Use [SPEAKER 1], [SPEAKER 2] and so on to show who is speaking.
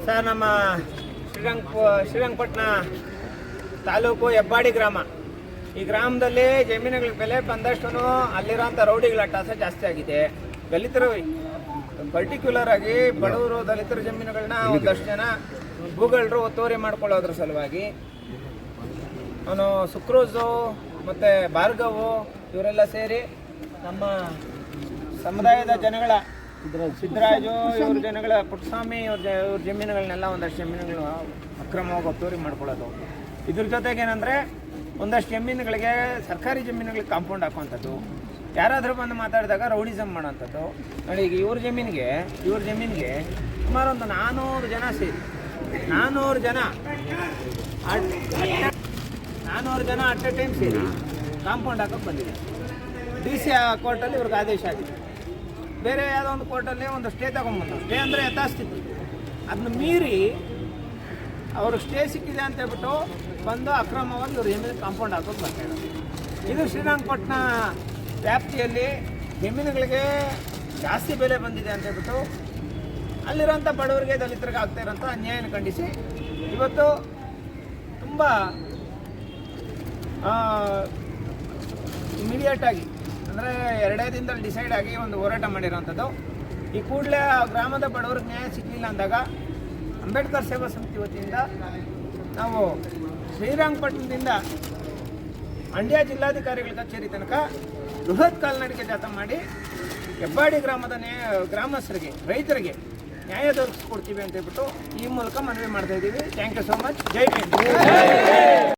[SPEAKER 1] Sir, ನಮ್ಮ ಶ್ರೀರಂಗಪಟ್ಟಣ ತಾಲೂಕು ಹೆಬ್ಬಾಡಿ ಗ್ರಾಮ. ಈ ಗ್ರಾಮದಲ್ಲಿ ಜಮೀನುಗಳ ಬೆಲೆ ಬಂದಷ್ಟು ಅಲ್ಲಿರೋಂಥ ರೌಡಿಗಳ ಅಟ್ಟಾಸ ಜಾಸ್ತಿ ಆಗಿದೆ. ದಲಿತರು ಪರ್ಟಿಕ್ಯುಲರ್ ಆಗಿ ಬಡವರು ದಲಿತರ ಜಮೀನುಗಳನ್ನ ಒಂದಷ್ಟು ಜನ ಭೂಗಳರು ಒತ್ತುವರಿ ಮಾಡ್ಕೊಳ್ಳೋದ್ರ ಸಲುವಾಗಿ ಅವನು ಸುಕ್ರೋಜು ಮತ್ತು ಭಾರ್ಗವು ಇವರೆಲ್ಲ ಸೇರಿ ನಮ್ಮ ಸಮುದಾಯದ ಜನಗಳ ಸಿದ್ದರಾಜು ಇವ್ರ ಜನಗಳ ಪುಟ್ಟಸ್ವಾಮಿ ಇವ್ರ ಜಮೀನುಗಳನ್ನೆಲ್ಲ ಒಂದಷ್ಟು ಜಮೀನುಗಳು ಅಕ್ರಮವಾಗಿ ಒತ್ತುವರಿ ಮಾಡ್ಕೊಳ್ಳೋದು. ಇದ್ರ ಜೊತೆಗೆ ಏನಂದರೆ ಒಂದಷ್ಟು ಜಮೀನುಗಳಿಗೆ ಸರ್ಕಾರಿ ಜಮೀನುಗಳಿಗೆ ಕಾಂಪೌಂಡ್ ಹಾಕುವಂಥದ್ದು, ಯಾರಾದರೂ ಬಂದು ಮಾತಾಡಿದಾಗ ರೌಡಿಸಮ್ ಮಾಡೋವಂಥದ್ದು. ನೋಡಿ, ಈಗ ಇವ್ರ ಜಮೀನಿಗೆ ಸುಮಾರು ಒಂದು 400 ಜನ ಸೇರಿ 400 ಜನ ಅಟ್ ಎ ಟೈಮ್ ಸೇರಿ ಕಾಂಪೌಂಡ್ ಹಾಕೋಕ್ಕೆ ಬಂದಿದೆ. DC ಕೋರ್ಟಲ್ಲಿ ಇವ್ರಿಗೆ ಆದೇಶ ಆಗಿದೆ. ಬೇರೆ ಯಾವುದೋ ಒಂದು ಕೋರ್ಟಲ್ಲಿ ಒಂದು ಸ್ಟೇ ತಗೊಂಡ್ಬಂದು, ಸ್ಟೇ ಅಂದರೆ ಯಥಾಸ್ಥಿತಿ, ಅದನ್ನ ಮೀರಿ ಅವರು ಸ್ಟೇ ಸಿಕ್ಕಿದೆ ಅಂತ ಹೇಳ್ಬಿಟ್ಟು ಬಂದು ಅಕ್ರಮವಾಗಿ ಇವ್ರು ಜಮೀನಿಗೆ ಕಾಂಪೌಂಡ್ ಹಾಕೋಕೆ ಬರ್ತಾಯಿದ್ದಾರೆ. ಇದು ಶ್ರೀರಂಗಪಟ್ಟಣ ವ್ಯಾಪ್ತಿಯಲ್ಲಿ ಜಮೀನುಗಳಿಗೆ ಜಾಸ್ತಿ ಬೆಲೆ ಬಂದಿದೆ ಅಂತ ಹೇಳ್ಬಿಟ್ಟು ಅಲ್ಲಿರೋಂಥ ಬಡವರಿಗೆ ದಲಿತರಿಗೆ ಆಗ್ತಾ ಇರೋಂಥ ಅನ್ಯಾಯನ ಖಂಡಿಸಿ ಇವತ್ತು ತುಂಬ ಇಮಿಡಿಯೇಟಾಗಿ ಅಂದರೆ 2 ದಿನದಲ್ಲಿ ಡಿಸೈಡ್ ಆಗಿ ಒಂದು ಹೋರಾಟ ಮಾಡಿರೋವಂಥದ್ದು. ಈ ಕೂಡಲೇ ಆ ಗ್ರಾಮದ ಬಡವರಿಗೆ ನ್ಯಾಯ ಸಿಗಲಿಲ್ಲ ಅಂದಾಗ ಅಂಬೇಡ್ಕರ್ ಸೇವಾ ಸಮಿತಿ ವತಿಯಿಂದ ನಾವು ಶ್ರೀರಂಗಪಟ್ಟಣದಿಂದ ಮಂಡ್ಯ ಜಿಲ್ಲಾಧಿಕಾರಿಗಳ ಕಚೇರಿ ತನಕ ಬೃಹತ್ ಕಾಲ್ನಡಿಗೆ ಜಾಥಾ ಮಾಡಿ ಹೆಬ್ಬಾಡಿ ಗ್ರಾಮದ ಗ್ರಾಮಸ್ಥರಿಗೆ, ರೈತರಿಗೆ ನ್ಯಾಯ ದೊರಕಿಸ್ಕೊಡ್ತೀವಿ ಅಂತ ಹೇಳ್ಬಿಟ್ಟು ಈ ಮೂಲಕ ಮನವಿ ಮಾಡ್ತಾ ಇದ್ದೀವಿ. Thank you so much. ಜೈ ಹಿಂದ್.